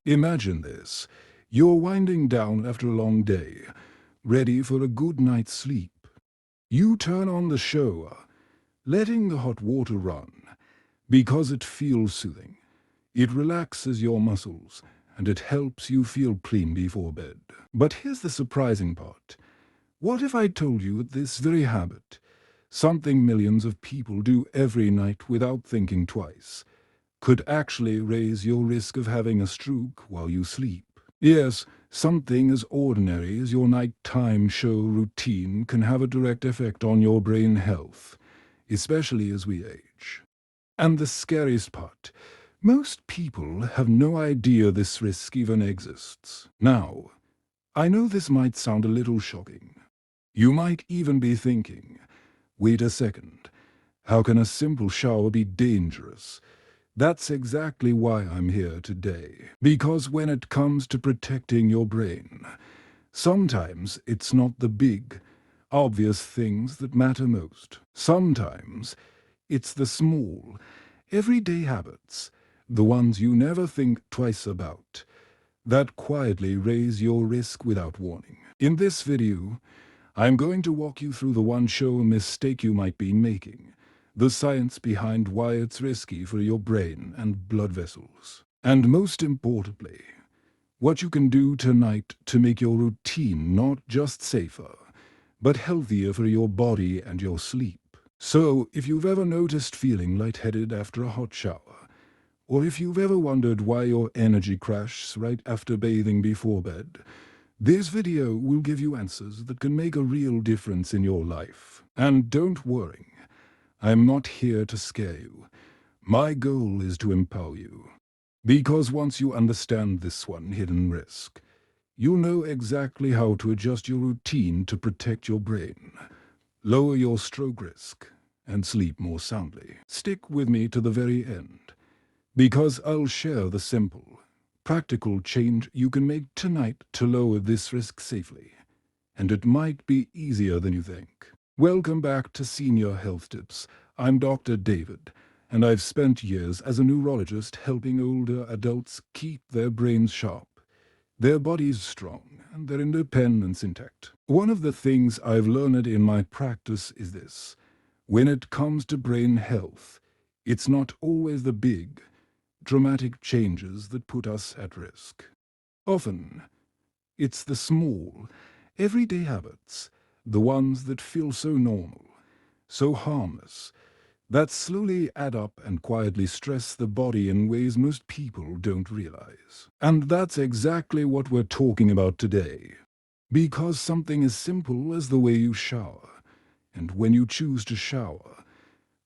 Imagine this. You're winding down after a long day, ready for a good night's sleep. You turn on the shower, letting the hot water run, because it feels soothing. It relaxes your muscles, and it helps you feel clean before bed. But here's the surprising part. What if I told you that this very habit, something millions of people do every night without thinking twice, could actually raise your risk of having a stroke while you sleep? Yes, something as ordinary as your nighttime show routine can have a direct effect on your brain health, especially as we age. And the scariest part, most people have no idea this risk even exists. Now, I know this might sound a little shocking. You might even be thinking, wait a second, how can a simple shower be dangerous? That's exactly why I'm here today. Because when it comes to protecting your brain, sometimes it's not the big, obvious things that matter most. Sometimes it's the small, everyday habits, the ones you never think twice about, that quietly raise your risk without warning. In this video, I'm going to walk you through the one show mistake you might be making, the science behind why it's risky for your brain and blood vessels, and most importantly, what you can do tonight to make your routine not just safer, but healthier for your body and your sleep. So, if you've ever noticed feeling lightheaded after a hot shower, or if you've ever wondered why your energy crashes right after bathing before bed, this video will give you answers that can make a real difference in your life. And don't worry, I'm not here to scare you. My goal is to empower you. Because once you understand this one hidden risk, you'll know exactly how to adjust your routine to protect your brain, lower your stroke risk, and sleep more soundly. Stick with me to the very end, because I'll share the simple, practical change you can make tonight to lower this risk safely. And it might be easier than you think. Welcome back to Senior Health Tips. I'm Dr. David, and I've spent years as a neurologist helping older adults keep their brains sharp, their bodies strong, and their independence intact. One of the things I've learned in my practice is this. When it comes to brain health, it's not always the big, dramatic changes that put us at risk. Often, it's the small, everyday habits, the ones that feel so normal, so harmless, that slowly add up and quietly stress the body in ways most people don't realize. And that's exactly what we're talking about today. Because something as simple as the way you shower, and when you choose to shower,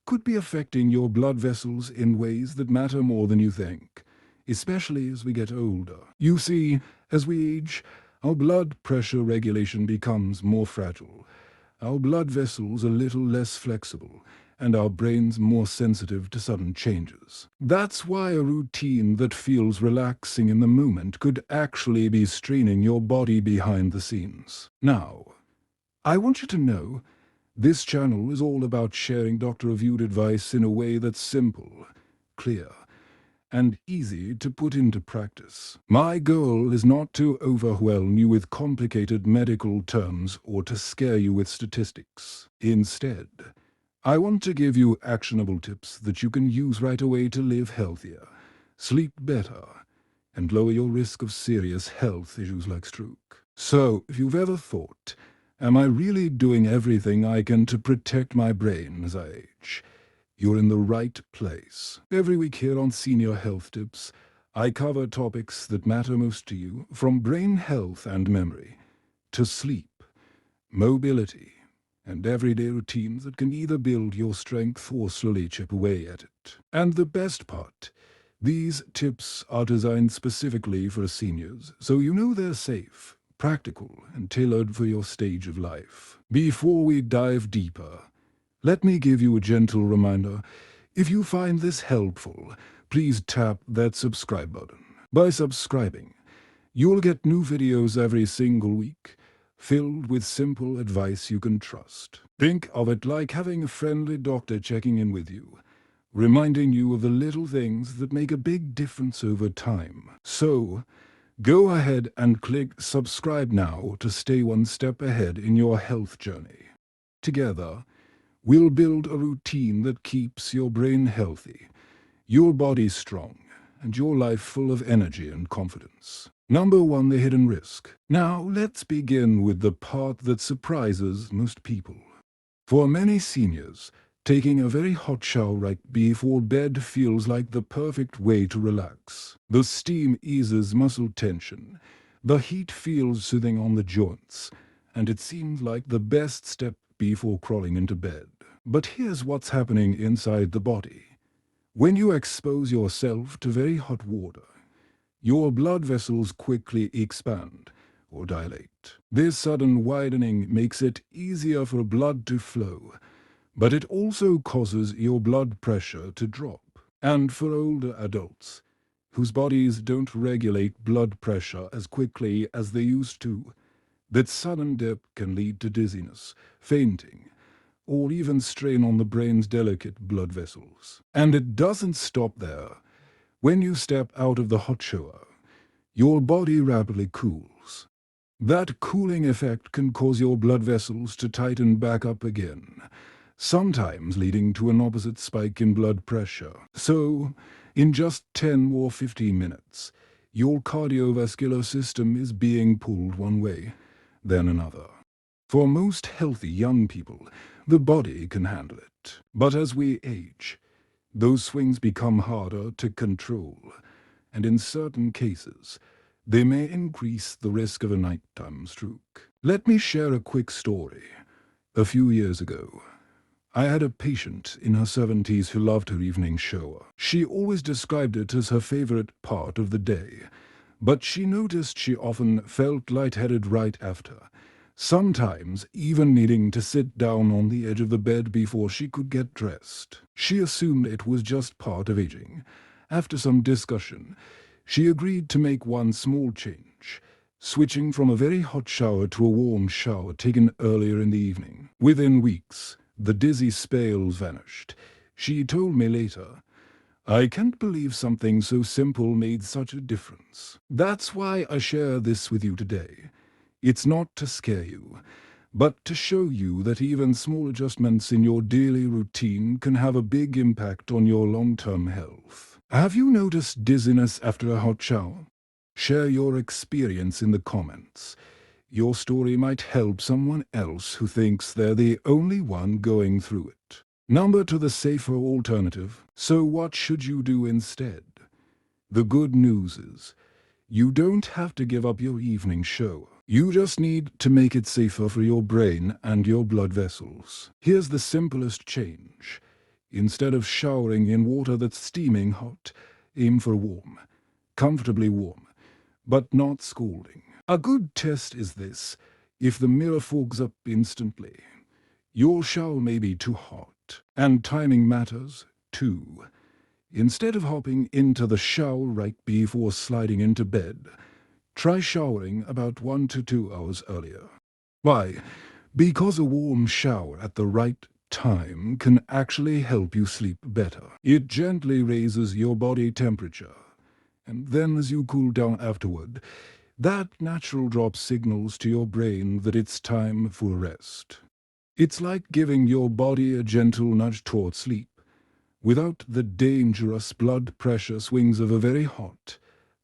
could be affecting your blood vessels in ways that matter more than you think, especially as we get older. You see, as we age, our blood pressure regulation becomes more fragile, our blood vessels a little less flexible, and our brains more sensitive to sudden changes. That's why a routine that feels relaxing in the moment could actually be straining your body behind the scenes. Now, I want you to know this channel is all about sharing doctor-reviewed advice in a way that's simple, clear, and easy to put into practice. My goal is not to overwhelm you with complicated medical terms or to scare you with statistics. Instead, I want to give you actionable tips that you can use right away to live healthier, sleep better, and lower your risk of serious health issues like stroke. So, if you've ever thought, am I really doing everything I can to protect my brain as I age? You're in the right place. Every week here on Senior Health Tips, I cover topics that matter most to you, from brain health and memory, to sleep, mobility, and everyday routines that can either build your strength or slowly chip away at it. And the best part, these tips are designed specifically for seniors, so you know they're safe, practical, and tailored for your stage of life. Before we dive deeper, let me give you a gentle reminder. If you find this helpful, please tap that subscribe button. By subscribing, you'll get new videos every single week, filled with simple advice you can trust. Think of it like having a friendly doctor checking in with you, reminding you of the little things that make a big difference over time. So, go ahead and click subscribe now to stay one step ahead in your health journey. Together, we'll build a routine that keeps your brain healthy, your body strong, and your life full of energy and confidence. Number 1, the hidden risk. Now, let's begin with the part that surprises most people. For many seniors, taking a very hot shower right before bed feels like the perfect way to relax. The steam eases muscle tension, the heat feels soothing on the joints, and it seems like the best step before crawling into bed. But here's what's happening inside the body. When you expose yourself to very hot water, your blood vessels quickly expand or dilate. This sudden widening makes it easier for blood to flow, but it also causes your blood pressure to drop. And for older adults, whose bodies don't regulate blood pressure as quickly as they used to, that sudden dip can lead to dizziness, fainting, or even strain on the brain's delicate blood vessels. And it doesn't stop there. When you step out of the hot shower, your body rapidly cools. That cooling effect can cause your blood vessels to tighten back up again, sometimes leading to an opposite spike in blood pressure. So, in just 10 or 15 minutes, your cardiovascular system is being pulled one way, then another. For most healthy young people, the body can handle it. But as we age, those swings become harder to control, and in certain cases, they may increase the risk of a nighttime stroke. Let me share a quick story. A few years ago, I had a patient in her 70s who loved her evening shower. She always described it as her favorite part of the day, but she noticed she often felt lightheaded right after, sometimes even needing to sit down on the edge of the bed before she could get dressed. She assumed it was just part of aging. After some discussion, she agreed to make one small change, switching from a very hot shower to a warm shower taken earlier in the evening. Within weeks, the dizzy spells vanished. She told me later, "I can't believe something so simple made such a difference." That's why I share this with you today. It's not to scare you, but to show you that even small adjustments in your daily routine can have a big impact on your long-term health. Have you noticed dizziness after a hot shower? Share your experience in the comments. Your story might help someone else who thinks they're the only one going through it. Number 2, the safer alternative. So what should you do instead? The good news is, you don't have to give up your evening shower. You just need to make it safer for your brain and your blood vessels. Here's the simplest change. Instead of showering in water that's steaming hot, aim for warm, comfortably warm, but not scalding. A good test is this. If the mirror fogs up instantly, your shower may be too hot. And timing matters, too. Instead of hopping into the shower right before sliding into bed, try showering about 1 to 2 hours earlier. Why? Because a warm shower at the right time can actually help you sleep better. It gently raises your body temperature, and then as you cool down afterward, that natural drop signals to your brain that it's time for rest. It's like giving your body a gentle nudge toward sleep, without the dangerous blood pressure swings of a very hot,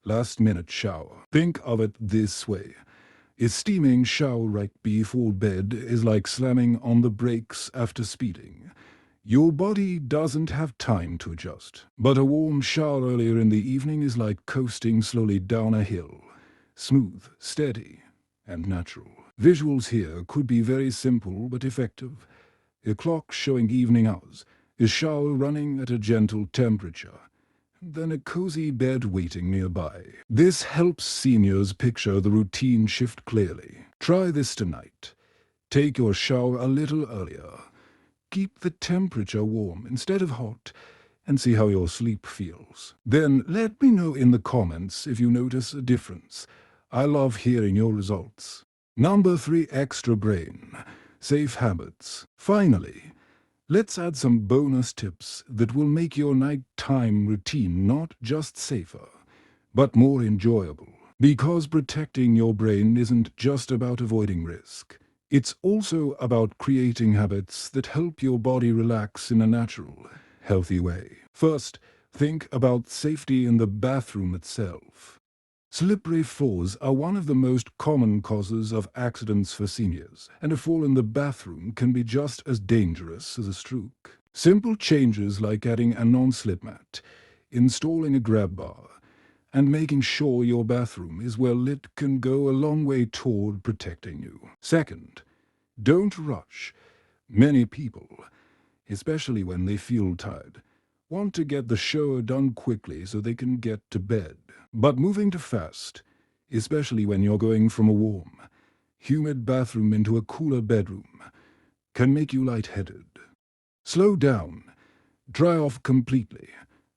last-minute shower. Think of it this way. A steaming shower right before bed is like slamming on the brakes after speeding. Your body doesn't have time to adjust. But a warm shower earlier in the evening is like coasting slowly down a hill. Smooth, steady, and natural. Visuals here could be very simple but effective. A clock showing evening hours, a shower running at a gentle temperature, then a cozy bed waiting nearby. This helps seniors picture the routine shift clearly. Try this tonight. Take your shower a little earlier. Keep the temperature warm instead of hot, and see how your sleep feels. Then let me know in the comments if you notice a difference. I love hearing your results. Number 3, extra brain. Safe habits. Finally, Let's add some bonus tips that will make your nighttime routine not just safer, but more enjoyable. Because protecting your brain isn't just about avoiding risk. It's also about creating habits that help your body relax in a natural, healthy way. First, think about safety in the bathroom itself. Slippery floors are one of the most common causes of accidents for seniors, and a fall in the bathroom can be just as dangerous as a stroke. Simple changes like adding a non-slip mat, installing a grab bar, and making sure your bathroom is well lit can go a long way toward protecting you. Second, don't rush. Many people, especially when they feel tired, want to get the shower done quickly so they can get to bed. But moving too fast, especially when you're going from a warm, humid bathroom into a cooler bedroom, can make you lightheaded. Slow down, dry off completely,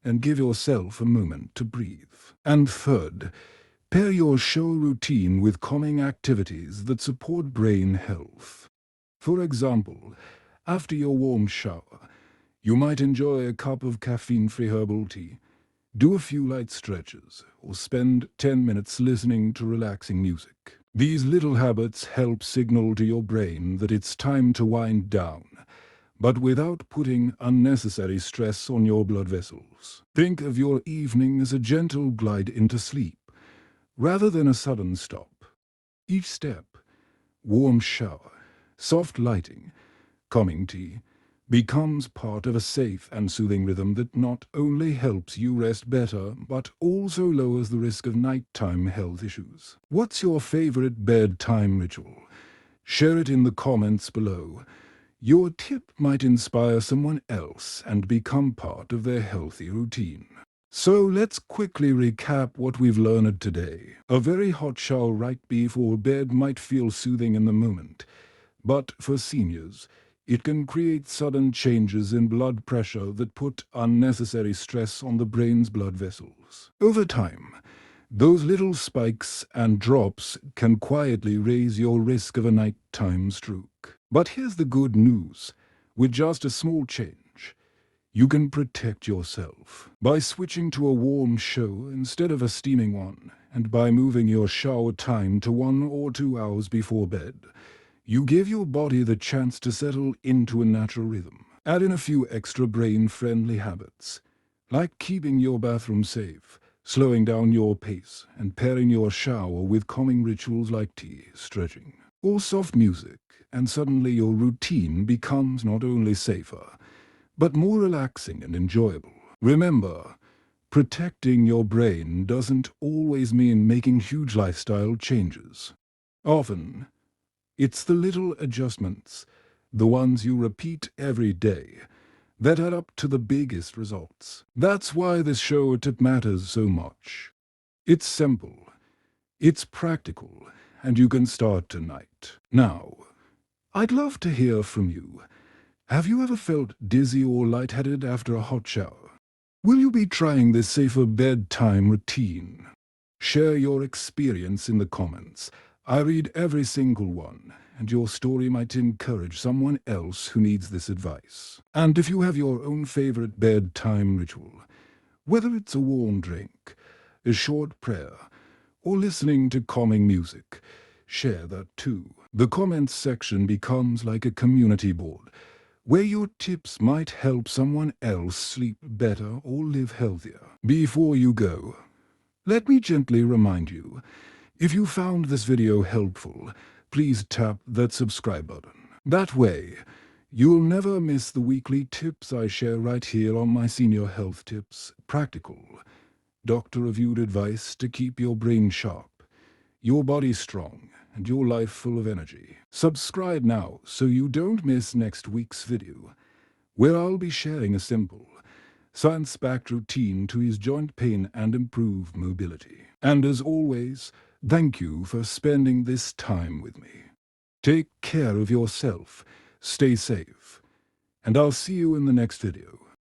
and give yourself a moment to breathe. And third, pair your shower routine with calming activities that support brain health. For example, after your warm shower, you might enjoy a cup of caffeine-free herbal tea, do a few light stretches, or spend 10 minutes listening to relaxing music. These little habits help signal to your brain that it's time to wind down, but without putting unnecessary stress on your blood vessels. Think of your evening as a gentle glide into sleep, rather than a sudden stop. Each step, warm shower, soft lighting, calming tea, becomes part of a safe and soothing rhythm that not only helps you rest better, but also lowers the risk of nighttime health issues. What's your favorite bedtime ritual? Share it in the comments below. Your tip might inspire someone else and become part of their healthy routine. So let's quickly recap what we've learned today. A very hot shower right before bed might feel soothing in the moment, but for seniors, it can create sudden changes in blood pressure that put unnecessary stress on the brain's blood vessels. Over time, those little spikes and drops can quietly raise your risk of a nighttime stroke. But here's the good news. With just a small change, you can protect yourself. By switching to a warm shower instead of a steaming one, and by moving your shower time to 1 or 2 hours before bed, you give your body the chance to settle into a natural rhythm. Add in a few extra brain-friendly habits, like keeping your bathroom safe, slowing down your pace, and pairing your shower with calming rituals like tea, stretching, or soft music, and suddenly your routine becomes not only safer, but more relaxing and enjoyable. Remember, protecting your brain doesn't always mean making huge lifestyle changes. Often, it's the little adjustments, the ones you repeat every day, that add up to the biggest results. That's why this show tip matters so much. It's simple, it's practical, and you can start tonight. Now, I'd love to hear from you. Have you ever felt dizzy or lightheaded after a hot shower? Will you be trying this safer bedtime routine? Share your experience in the comments. I read every single one, and your story might encourage someone else who needs this advice. And if you have your own favorite bedtime ritual, whether it's a warm drink, a short prayer, or listening to calming music, share that too. The comments section becomes like a community board, where your tips might help someone else sleep better or live healthier. Before you go, let me gently remind you, if you found this video helpful, please tap that subscribe button. That way, you'll never miss the weekly tips I share right here on my Senior Health Tips. Practical, doctor-reviewed advice to keep your brain sharp, your body strong, and your life full of energy. Subscribe now so you don't miss next week's video, where I'll be sharing a simple, science-backed routine to ease joint pain and improve mobility. And as always, thank you for spending this time with me. Take care of yourself, stay safe, and I'll see you in the next video.